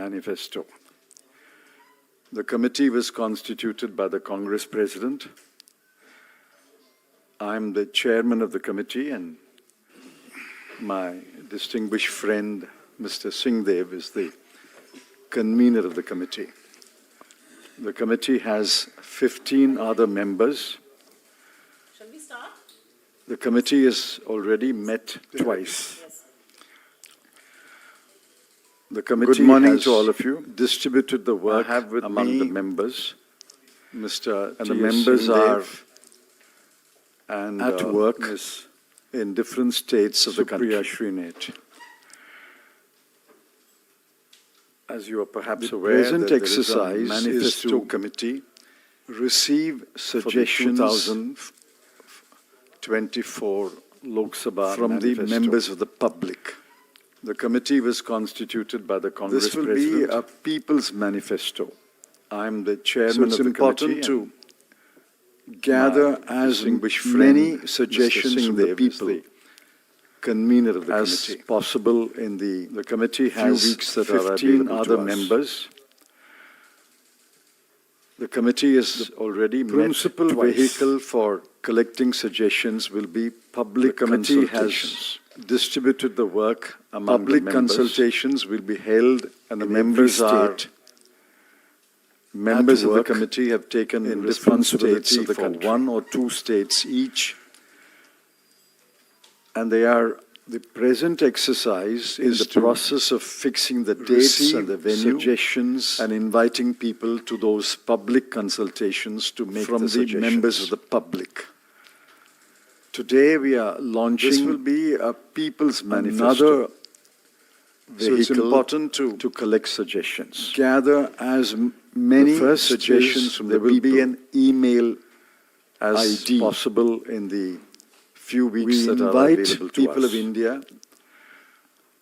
manifesto. The committee was constituted by the Congress President. I'm the chairman of the committee, and my distinguished friend, Mr. Singhdeo, is the convener of the committee. The committee has 15 other members. Shall we start? The committee has already met twice. Yes. The committee Good morning has to all of you. distributed the work have with among me the members. Mr. And the members are and at work Ms. in different states of the country. Shri. As you are perhaps The aware, present that there is a exercise is manifesto to committee receive suggestions 2024 Lok Sabha from manifesto. the members of the public. The committee was constituted by the Congress This will President. be a people's manifesto. I'm the So chairman it's of the important committee. to gather my as distinguished friend, many Mr. suggestions from the Singhdeo, is people the convener of the as committee. possible in the The committee few has weeks that are 15 available to other us. members. The committee has already met principal twice. vehicle for collecting suggestions will be public The committee consultations. has distributed the work among Public the members. consultations will be held And the in members every are state. Members of the work committee have taken in different states responsibility of the for country. 1 or 2 states each, And they are the present exercise in is the to process of fixing the dates receive and the venue suggestions and inviting people to those public consultations to make from the the suggestions. members of the public. Today we are launching This will be a people's manifesto. another So it's vehicle important to collect suggestions. gather as many The first suggestions is from there the will be people an email as ID. possible in the few weeks We that are invite available to people us of India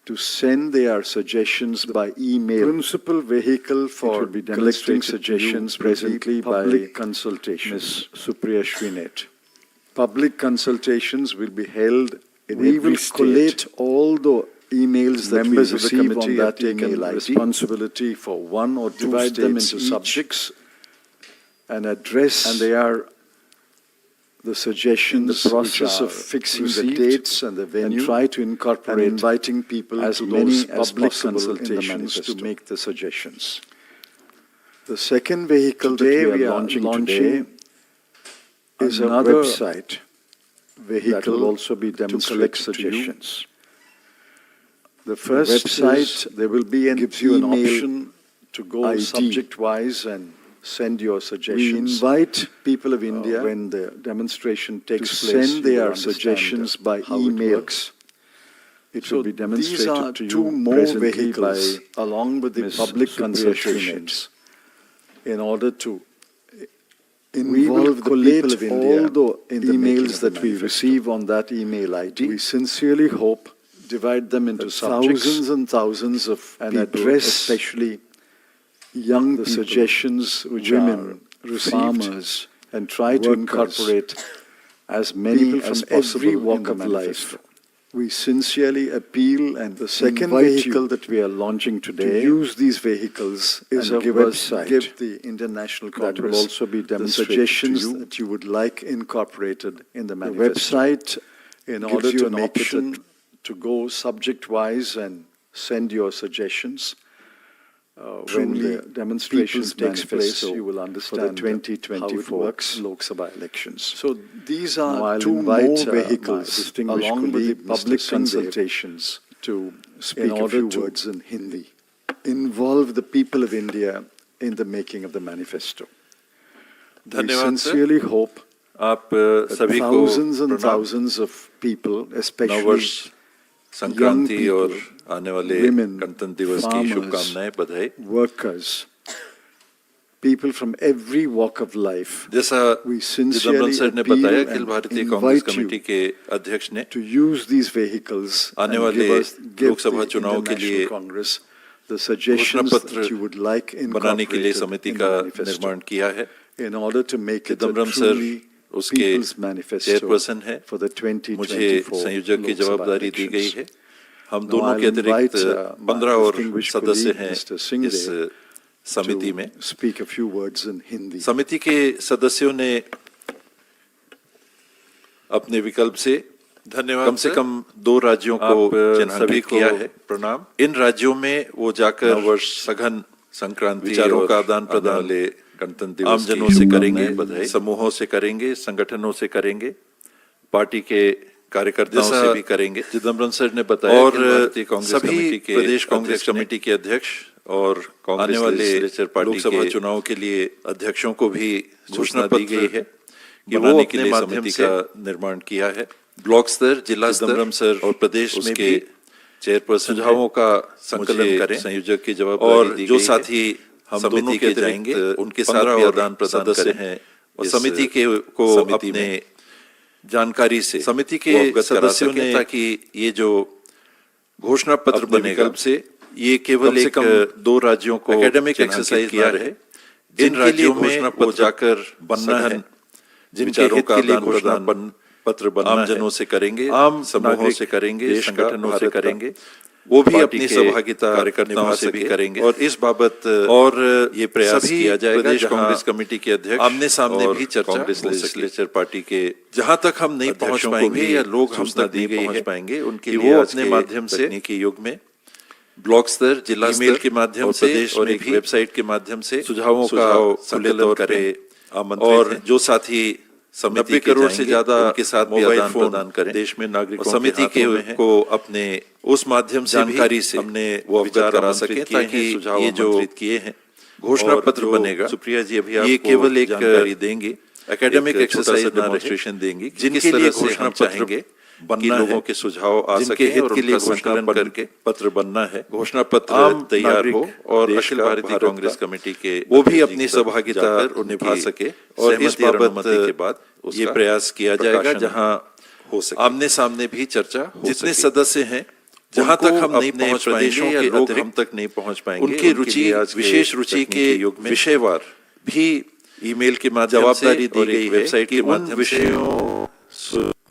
to send their suggestions by email. principal vehicle It for will be collecting demonstrated to you suggestions presently by public consultations. Ms. Supriya Shri. Public consultations will be held in We every will state. collate all the emails that Members we of the receive committee on have that taken email ID, responsibility for 1 or 2 divide them states into each, subjects, and address and they are the suggestions in the process which are of fixing the received dates and the and venue try to and incorporate inviting people as to many those as public possible in the consultations to manifesto. make the suggestions. The second vehicle Today that we we are are launching launching today is another a website vehicle that will also be to collect demonstrated to you. suggestions. The first website, there will be an gives you an email option to go ID. subject-wise and send your We suggestions. invite people of India When the demonstration takes to place, send you will their understand suggestions by how it email. works. It So will be these demonstrated are to you 2 more presently vehicles by along with the Ms. public Supriya consultations in order to we will involve the collate people of India all the in the making emails of the that we manifesto. receive on that email ID. We sincerely hope divide them into that subjects thousands and thousands of and people, address especially young the people, suggestions which women, are received farmers, and try to workers, incorporate as many people as from possible every in walk the of manifesto. life. We sincerely appeal and The second invite vehicle you that we are launching to today use these vehicles is and a give website the International that will Congress also be the demonstrated to suggestions you. that you would like incorporated in the The manifesto. website, in gives order you to an make option it to go subject-wise and send your suggestions. When truly the demonstration People's takes place, Manifesto you will for the understand how it 2024 works. Lok Sabha elections. So these Now are I'll 2 invite, more my vehicles distinguished along with the colleague, public Mr. Singhdeo, consultations to speak in a order few to words in Hindi. Involve the people of India in the making of the manifesto. We धन्यवाद sir. sincerely hope आप that सभी को thousands and प्रणाम। thousands of people, especially नववर्ष Sankranti young और people, आने वाले women, गणतंत्र दिवस की farmers, शुभकामनाएं बधाई। workers, people from every walk of life, जैसा we चिदम्बरम sincerely सर ने appeal बताया, and Akhil Bharatiya Congress invite committee you के अध्यक्ष ने to use these vehicles आने and वाले give लोकसभा the चुनाव के लिए International Congress the suggestions that घोषणापत्र you would like बनाने के लिए incorporated समिति in का the manifesto निर्माण किया है। in order to make it a Chidambaram sir truly उसके people's manifesto चेयरपर्सन है। for the मुझे 2024 संयोजक की Lok Sabha जवाबदारी दी गई elections. है। हम Now दोनों I'll के अतिरिक्त invite, my 15 और distinguished सदस्य colleague, हैं Mr. इस Singhdeo, समिति में। to speak a few words in Hindi. समिति के सदस्यों ने अपने विकल्प से धन्यवाद कम से कम 2 राज्यों को चिन्हांकित किया है। प्रणाम। इन राज्यों में वो जाकर नववर्ष सघन संक्रांति विचारों और का आदान आने प्रदान वाले गणतंत्र दिवस आमजनों की से शुभकामनाएं, करेंगे, बधाई। समूहों से करेंगे, संगठनों से करेंगे, पार्टी के कार्यकर्ताओं जैसा से भी करेंगे। चिदम्बरम सर ने बताया और कि भारतीय कांग्रेस सभी कमेटी के प्रदेश कांग्रेस अध्यक्ष ने कमेटी के अध्यक्ष और कांग्रेस आने वाले लेजिस्लेचर पार्टी लोकसभा के चुनाव के लिए अध्यक्षों को भी घोषणा घोषणा दी पत्र गई है कि वो बनाने के अपने लिए माध्यम समिति से का निर्माण किया है। ब्लॉक स्तर, जिला स्तर चिदम्बरम सर और प्रदेश में उसके भी चेयरपर्सन सुझावों का संकलन मुझे करें, संयोजक की जवाबदारी और दी जो गई है। साथी हम समिति दोनों के के जाएंगे अतिरिक्त उनके 15 साथ भी और आदान प्रदान सदस्य करें हैं और इस समिति के को समिति अपने में जानकारी से समिति के वो अवगत करा सदस्यों सकें, ने ताकि ये जो घोषणा पत्र अपने बनेगा विकल्प से ये केवल कम से एक कम 2 राज्यों को एकेडमिक चिन्हांकित एक्सरसाइज किया ना है। रहे। जिन जिनके लिए राज्यों में घोषणा वो पत्र जाकर बनना है, सघन जिनके विचारों हित का के लिए आदान घोषणा प्रदान पत्र बनना आमजनों है, से करेंगे, आम समूहों नागरिक से करेंगे, देश का, संगठनों से भारत का, करेंगे, वो भी पार्टी अपनी के सहभागिता कार्यकर्ताओं निभा से भी सके करेंगे। और इस बाबत और ये प्रयास सभी किया जाएगा प्रदेश जहां कांग्रेस कमेटी के अध्यक्ष आमने सामने और भी चर्चा कांग्रेस हो सके। लेजिस्लेचर पार्टी के जहां तक हम नहीं पहुंच अध्यक्षों को पाएंगे भी या लोग हम सूचना तक दी नहीं गई पहुंच है पाएंगे, उनके कि लिए वो आज अपने के माध्यम से तकनीकी युग में ब्लॉक स्तर, जिला ईमेल स्तर के माध्यम और से प्रदेश और में एक भी वेबसाइट के माध्यम से सुझावों का खुले संकलन तौर करें, पे आमंत्रित और हैं। जो साथी समिति 90 के करोड़ से जाएंगे, ज्यादा उनके साथ भी मोबाइल आदान फोन प्रदान करें। देश में नागरिकों और समिति के हाथों में है। को अपने उस माध्यम से जानकारी भी से हमने वो अवगत विचार करा आमंत्रित सके, किए हैं, ताकि सुझाव ये जो आमंत्रित किए हैं। घोषणा और पत्र जो बनेगा, सुप्रिया जी अभी ये आपको केवल एक जानकारी देंगी, एकेडमिक एक छोटा सा एक्सरसाइज ना रहे, डेमोन्स्ट्रेशन देंगी कि जिनके किस तरह लिए से घोषणा हम पत्र चाहेंगे कि बनना लोगों है, के सुझाव आ जिनके सके हित और के लिए उनका घोषणा संकलन करके पत्र बनना है। घोषणा पत्र आम तैयार नागरिक हो और देश अखिल का, भारतीय भारत कांग्रेस का, कमेटी के वो भी अध्यक्ष अपनी जी तक सहभागिता जाकर निभा उनकी सके और इस सहमति और बाबत अनुमति के बाद ये उसका प्रयास किया जाएगा प्रकाशन जहां हो सके। आमने सामने भी चर्चा हो जितने सके। सदस्य हैं जहां उनको तक हम नहीं अपने पहुंच प्रदेशों पाएंगे या के लोग हम अतिरिक्त तक नहीं पहुंच पाएंगे, उनकी रुचि लिए आज के विशेष रुचि के तकनीकी युग में विषयवार भी ईमेल के माध्यम जवाबदारी से दी और गई एक है वेबसाइट कि के उन माध्यम से विषयों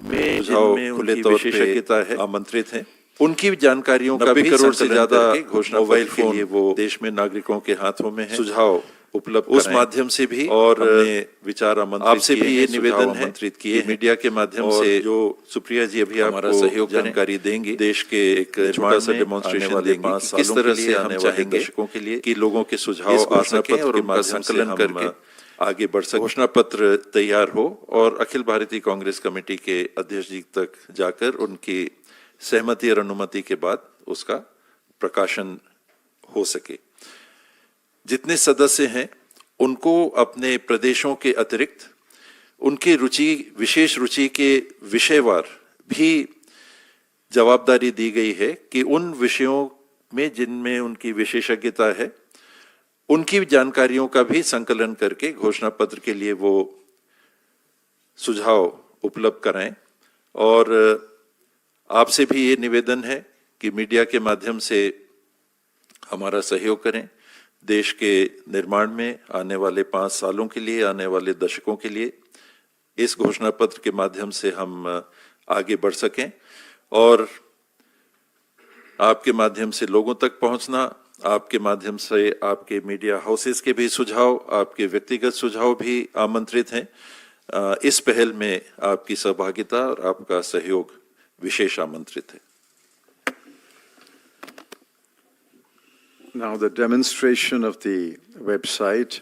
में सुझाव जिनमें खुले उनकी तौर पे विशेषज्ञता है आमंत्रित हैं। उनकी जानकारियों का 90 भी करोड़ से संकलन ज्यादा करके घोषणा मोबाइल पत्र के फोन लिए वो देश में नागरिकों के हाथों में है। सुझाव उपलब्ध उस कराएं। माध्यम से भी और हमने विचार आमंत्रित आपसे किए भी ये हैं, सुझाव निवेदन है आमंत्रित कि किए हैं। मीडिया के माध्यम और से जो सुप्रिया जी अभी हमारा आपको सहयोग करें, जानकारी देंगी देश के एक निर्माण छोटा सा में डेमोन्स्ट्रेशन आने वाले देंगी 5 कि किस सालों तरह के से लिए हम आने वाले चाहेंगे दशकों के लिए कि लोगों के सुझाव इस आ घोषणा सकें पत्र और के उनका माध्यम से संकलन हम करके आगे बढ़ सके। घोषणा पत्र तैयार हो और अखिल भारतीय कांग्रेस कमेटी के अध्यक्ष जी तक जाकर उनकी सहमति और अनुमति के बाद उसका प्रकाशन हो सके। जितने सदस्य हैं उनको अपने प्रदेशों के अतिरिक्त उनकी रुचि, विशेष रुचि के विषयवार भी जवाबदारी दी गई है कि उन विषयों में जिनमें उनकी विशेषज्ञता है, उनकी जानकारियों का भी संकलन करके घोषणा पत्र के लिए वो सुझाव उपलब्ध कराएं। और आपसे भी ये निवेदन है कि मीडिया के माध्यम से हमारा सहयोग करें। देश के निर्माण में आने वाले 5 सालों के लिए, आने वाले दशकों के लिए इस घोषणा पत्र के माध्यम से हम आगे बढ़ सकें और आपके माध्यम से लोगों तक पहुंचना, आपके माध्यम से आपके मीडिया हाउसेस के भी सुझाव, आपके व्यक्तिगत सुझाव भी आमंत्रित हैं। इस पहल में आपकी सहभागिता और आपका सहयोग विशेष आमंत्रित है। Now, the demonstration of the website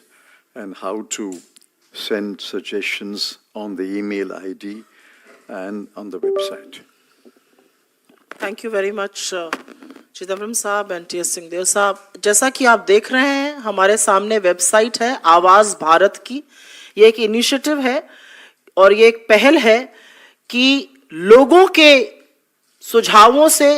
and how to send suggestions on the email ID and on the website. Thank you very much Chidambaram साहब एंड टी एस सिंहदेव साहब। जैसा कि आप देख रहे हैं हमारे सामने वेबसाइट है आवाज भारत की। ये एक इनिशिएटिव है और ये एक पहल है कि लोगों के सुझावों से,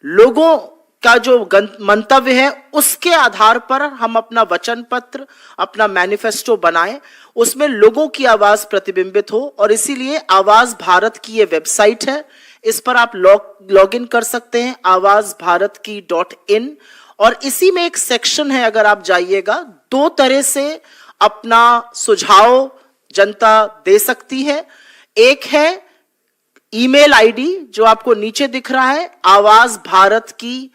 लोगों का जो मंतव्य है उसके आधार पर हम अपना वचन पत्र, अपना मैनिफेस्टो बनाएं, उसमें लोगों की आवाज प्रतिबिंबित हो। और इसीलिए आवाज भारत की ये वेबसाइट है, इस पर आप लॉग इन कर सकते हैं awazbharatki.in। और इसी में एक सेक्शन है, अगर आप जाइएगा, 2 तरह से अपना सुझाव जनता दे सकती है। एक है ईमेल आईडी जो आपको नीचे दिख रहा है आवाज भारत की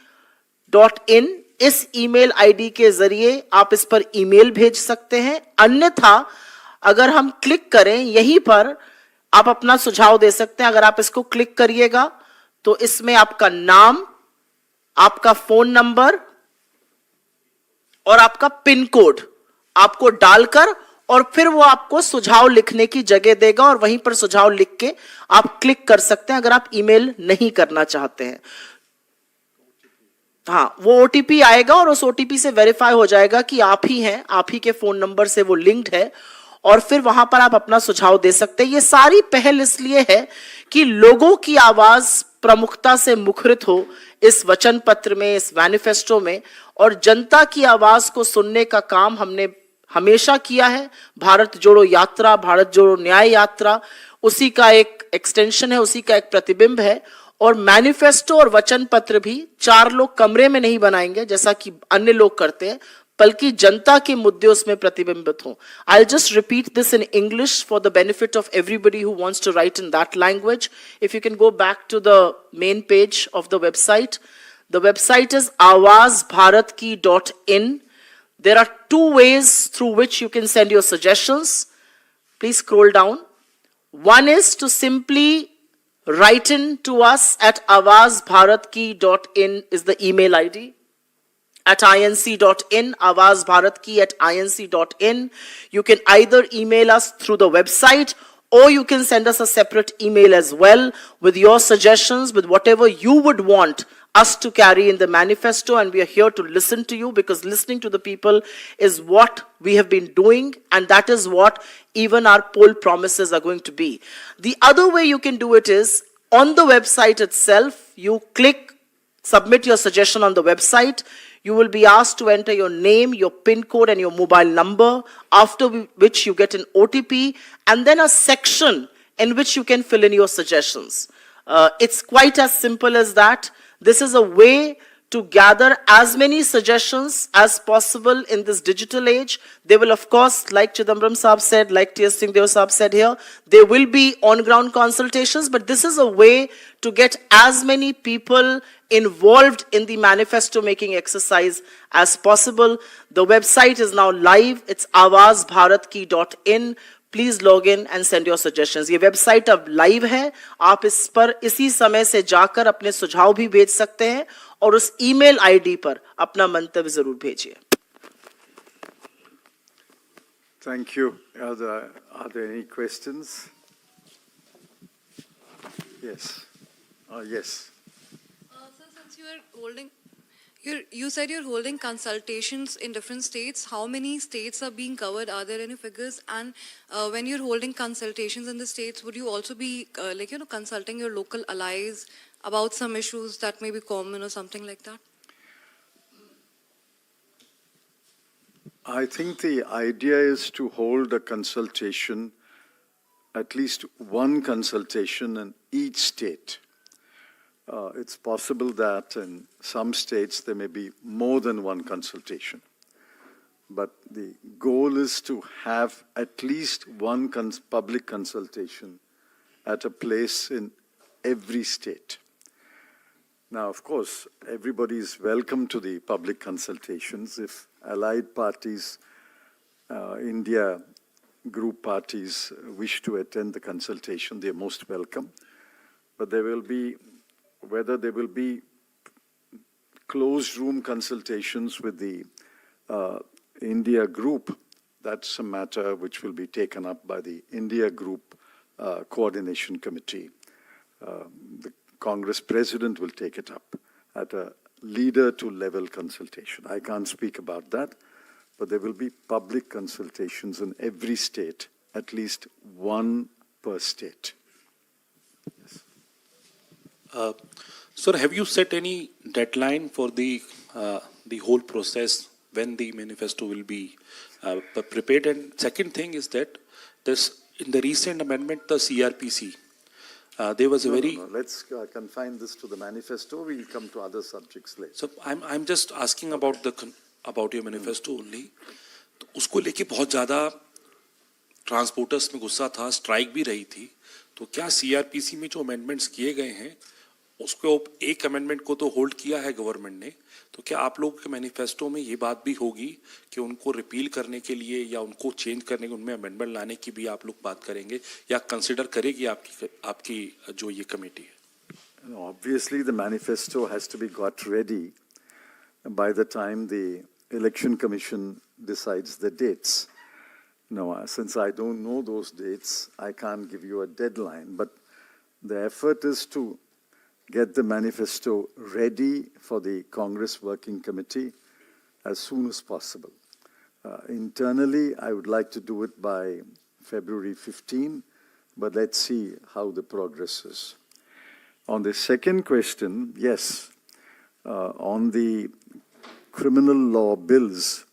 .in, इस ईमेल आईडी के जरिए आप इस पर ईमेल भेज सकते हैं। अन्यथा अगर हम क्लिक करें यहीं पर आप अपना सुझाव दे सकते हैं। अगर आप इसको क्लिक करिएगा तो इसमें आपका नाम, आपका फोन नंबर और आपका पिन कोड आपको डालकर और फिर वो आपको सुझाव लिखने की जगह देगा और वहीं पर सुझाव लिख के आप क्लिक कर सकते हैं अगर आप ईमेल नहीं करना चाहते हैं। हाँ, वो ओटीपी आएगा और उस ओटीपी से वेरीफाई हो जाएगा कि आप ही हैं, आप ही के फोन नंबर से वो लिंक्ड है और फिर वहां पर आप अपना सुझाव दे सकते हैं। ये सारी पहल इसलिए है कि लोगों की आवाज प्रमुखता से मुखरित हो इस वचन पत्र में, इस मैनिफेस्टो में, और जनता की आवाज को सुनने का काम हमने हमेशा किया है। भारत जोड़ो यात्रा, भारत जोड़ो न्याय यात्रा उसी का एक एक्सटेंशन है, उसी का एक प्रतिबिंब है। और मैनिफेस्टो और वचन पत्र भी 4 लोग कमरे में नहीं बनाएंगे जैसा कि अन्य लोग करते हैं, बल्कि जनता के मुद्दे उसमें प्रतिबिंबित हों। I'll just repeat this in English for the benefit of everybody who wants to write in that language. If you can go back to the main page of the website. The website is awazbharatkey.in. There are 2 ways through which you can send your suggestions. Please scroll down. One is to simply write in to us at awazbharatkey.in is the email ID. At inc.in, awazbharatkey@inc.in. You can either email us through the website or you can send us a separate email as well with your suggestions, with whatever you would want us to carry in the manifesto, and we are here to listen to you because listening to the people is what we have been doing, and that is what even our poll promises are going to be. The other way you can do it is on the website itself. You click submit your suggestion on the website. You will be asked to enter your name, your PIN code and your mobile number, after which you get an OTP and then a section in which you can fill in your suggestions. It's quite as simple as that. This is a way to gather as many suggestions as possible in this digital age. They will, of course, like Chidambaram Saab said, like T.S. Singhdeo Saab said here, there will be on-ground consultations, but this is a way to get as many people involved in the manifesto making exercise as possible. The website is now live. It's awazbharatkey.in. Please log in and send your suggestions. ये website अब live है, आप इस पर इसी समय से जाकर अपने सुझाव भी भेज सकते हैं और उस ईमेल आईडी पर अपना मंतव्य जरूर भेजिए। Thank you. Are there any questions? Yes. Yes. So since you said you're holding consultations in different states, how many states are being covered? Are there any figures? And when you're holding consultations in the states, would you also be consulting your local allies about some issues that may be common or something like that? I think the idea is to hold a consultation, at least one consultation in each state. It's possible that in some states there may be more than one consultation. But the goal is to have at least one public consultation at a place in every state. Now, of course, everybody is welcome to the public consultations. If allied parties, India group parties wish to attend the consultation, they are most welcome. But there will be, whether there will be closed room consultations with the India group, that's a matter which will be taken up by the India group coordination committee. The Congress president will take it up at a leader-to-level consultation. I can't speak about that, but there will be public consultations in every state, at least one per state. Yes. Sir, have you set any deadline for the whole process when the manifesto will be prepared? And second thing is that in the recent amendment, the CRPC, there was a No. Let's confine this to the manifesto. We'll come to other subjects later. So I'm just asking about your manifesto only. तो उसको लेके बहुत ज़्यादा transporters में गुस्सा था, strike भी रही थी. तो क्या सीआरपीसी में जो अमेंडमेंट्स किए गए हैं उसको एक अमेंडमेंट को तो होल्ड किया है गवर्नमेंट ने, तो क्या आप लोगों के मैनिफेस्टो में ये बात भी होगी कि उनको रिपील करने के लिए या उनको चेंज करने के, उनमें अमेंडमेंट लाने की भी आप लोग बात करेंगे या कंसिडर करेगी आपकी जो ये कमेटी है? Obviously, the manifesto has to be got ready by the time the Election Commission decides the dates. Now, since I don't know those dates, I can't give you a deadline, but the effort is to get the manifesto ready for the Congress Working Committee as soon as possible. Internally, I would like to do it by February 15, but let's see how the progress is. On the second question, yes, on the criminal law bills,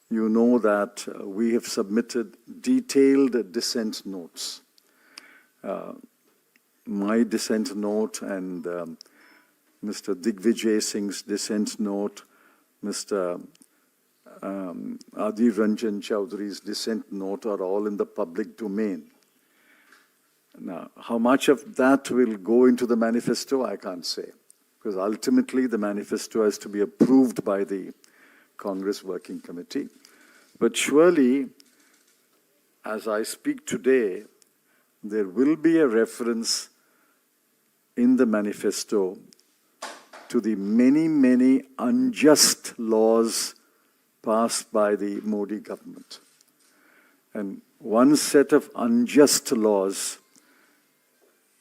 you know that we have submitted detailed dissent notes. My dissent note and Mr. Digvijay Singh's dissent note, Mr. Adi Ranjan Chowdhury's dissent note are all in the public domain. Now, how much of that will go into the manifesto, I can't say, because ultimately the manifesto has to be approved by the Congress Working Committee. But surely, as I speak today, there will be a reference in the manifesto to the many, many unjust laws passed by the Modi government. And one set of unjust laws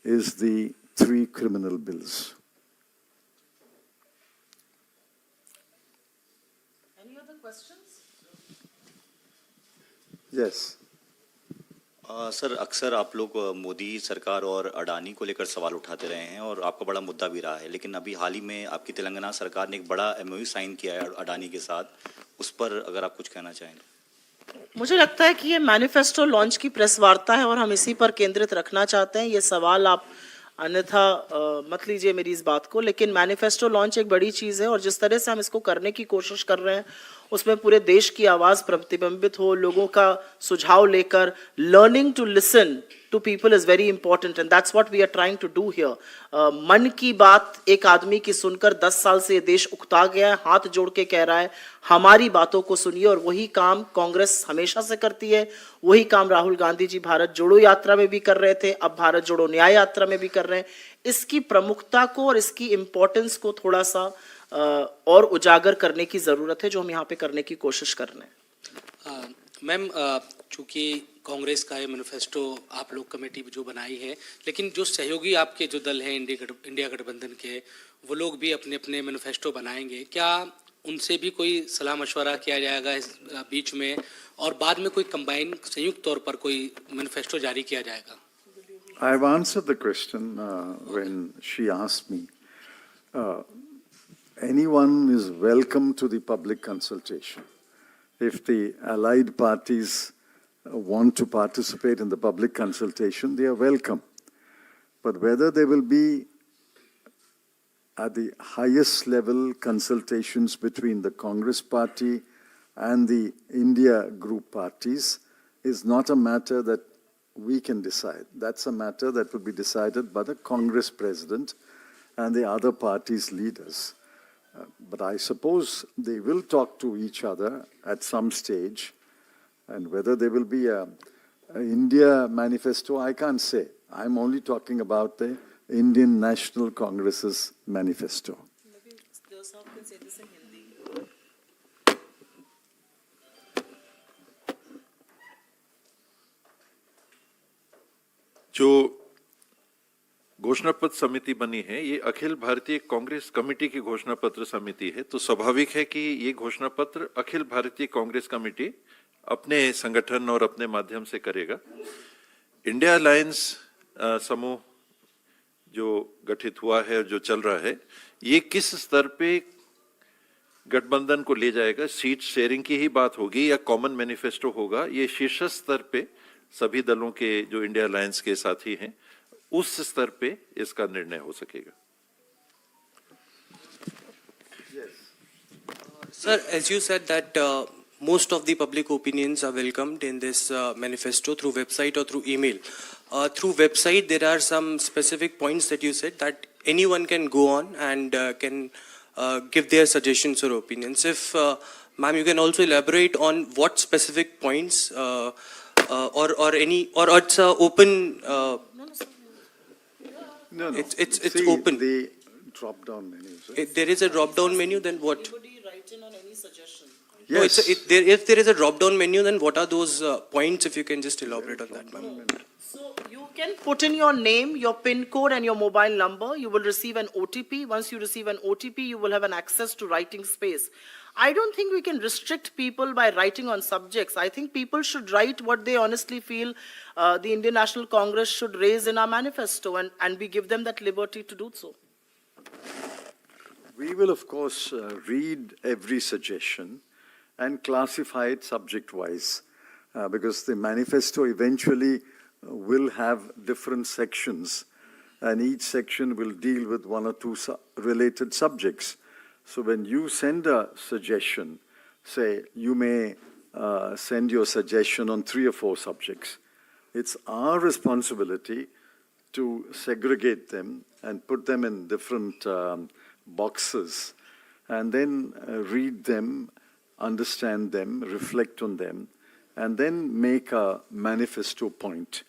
is the 3 criminal bills. Any other questions? Yes. Sir, अक्सर आप लोग मोदी सरकार और अडानी को लेकर सवाल उठाते रहे हैं और आपका बड़ा मुद्दा भी रहा है, लेकिन अभी हाल ही में आपकी तेलंगाना सरकार ने एक बड़ा एमओयू साइन किया है अडानी के साथ, उस पर अगर आप कुछ कहना चाहें। मुझे लगता है कि ये मैनिफेस्टो लॉन्च की प्रेस वार्ता है और हम इसी पर केंद्रित रखना चाहते हैं। ये सवाल आप अन्यथा मत लीजिए मेरी इस बात को, लेकिन मैनिफेस्टो लॉन्च एक बड़ी चीज़ है और जिस तरह से हम इसको करने की कोशिश कर रहे हैं उसमें पूरे देश की आवाज़ प्रतिबिंबित हो, लोगों का सुझाव लेकर learning to listen to people is very important and that's what we are trying to do here. Mann Ki बात एक आदमी की सुनकर 10 साल से ये देश उकता गया है, हाथ जोड़ के कह रहा है हमारी बातों को सुनिए, और वही काम कांग्रेस हमेशा से करती है, वही काम राहुल गांधी जी भारत जोड़ो यात्रा में भी कर रहे थे, अब भारत जोड़ो न्याय यात्रा में भी कर रहे हैं। इसकी प्रमुखता को और इसकी इम्पोर्टेंस को थोड़ा सा और उजागर करने की ज़रूरत है, जो हम यहाँ पे करने की कोशिश कर रहे हैं। मैम, चूँकि कांग्रेस का ये मैनिफेस्टो आप लोग कमेटी जो बनाई है, लेकिन जो सहयोगी आपके जो दल हैं इंडिया गठबंधन के, वो लोग भी अपने अपने मैनिफेस्टो बनाएंगे, क्या उनसे भी कोई सलाह मशवरा किया जाएगा इस बीच में और बाद में कोई कंबाइन संयुक्त तौर पर कोई मैनिफेस्टो जारी किया जाएगा? I have answered the question when she asked me. Anyone is welcome to the public consultation. If the allied parties want to participate in the public consultation, they are welcome. But whether there will be at the highest level consultations between the Congress party and the India group parties is not a matter that we can decide. That's a matter that will be decided by the Congress president and the other parties' leaders. But I suppose they will talk to each other at some stage, and whether there will be a India manifesto, I can't say. I'm only talking about the Indian National Congress's manifesto. जो घोषणा पत्र समिति बनी है ये Akhil Bharatiya Congress committee की घोषणा पत्र समिति है, तो स्वाभाविक है कि ये घोषणा पत्र अखिल भारतीय कांग्रेस कमेटी अपने संगठन और अपने माध्यम से करेगा। इंडिया अलायंस समूह जो गठित हुआ है और जो चल रहा है, ये किस स्तर पे गठबंधन को ले जाएगा, सीट शेयरिंग की ही बात होगी या कॉमन मैनिफेस्टो होगा, ये शीर्ष स्तर पे सभी दलों के जो इंडिया अलायंस के साथी हैं उस स्तर पे इसका निर्णय हो सकेगा। Sir, as you said that most of the public opinions are welcomed in this manifesto through website or through email. through website there are some specific points that you said that anyone can go on and can give their suggestions or opinions. If ma'am, you can also elaborate on what specific points or any or it's open. No, no. It's See, open. The drop-down menus. If there is a drop-down menu, then what? Anybody write in on any suggestion? No, Yes. if there is a drop-down menu, then what are those points? If you can just elaborate on that, ma'am. So you can put in your name, your PIN code and your mobile number. You will receive an OTP. Once you receive an OTP, you will have an access to writing space. I don't think we can restrict people by writing on subjects. I think people should write what they honestly feel the Indian National Congress should raise in our manifesto, and we give them that liberty to do so. We will, of course, read every suggestion and classify it subject-wise, because the manifesto eventually will have different sections, and each section will deal with one or two related subjects. So when you send a suggestion, say you may send your suggestion on 3 or 4 subjects. It's our responsibility to segregate them and put them in different boxes, and then read them, understand them, reflect on them, and then make a manifesto point.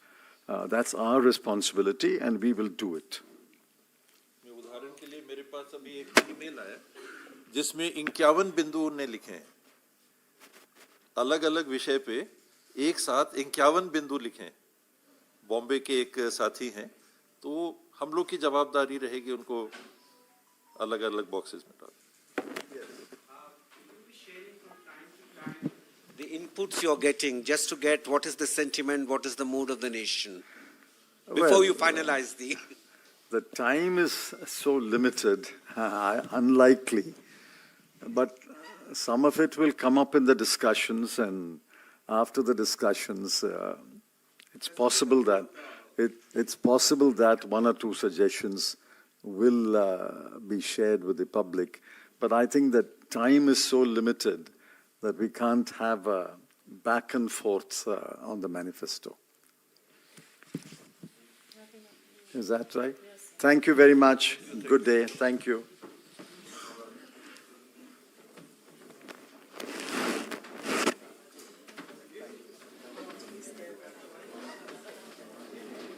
That's our responsibility, and we will do it. उदाहरण के लिए मेरे पास अभी एक email आया जिसमें 51 बिंदु उन्होंने लिखे हैं, अलग अलग विषय पे एक साथ 51 बिंदु लिखे हैं। बॉम्बे के एक साथी हैं, तो हम लोग की जवाबदारी रहेगी उनको अलग अलग बॉक्सेस में डाल। The inputs you're getting, just to get what is the sentiment, what is the mood of the nation, before Well, you finalize the... The time is so limited, unlikely, but some of it will come up in the discussions, and after the discussions, it's possible that 1 or 2 suggestions will be shared with the public. But I think that time is so limited that we can't have a back and forth on the manifesto. Is that right? Thank you very much. Good day. Thank you.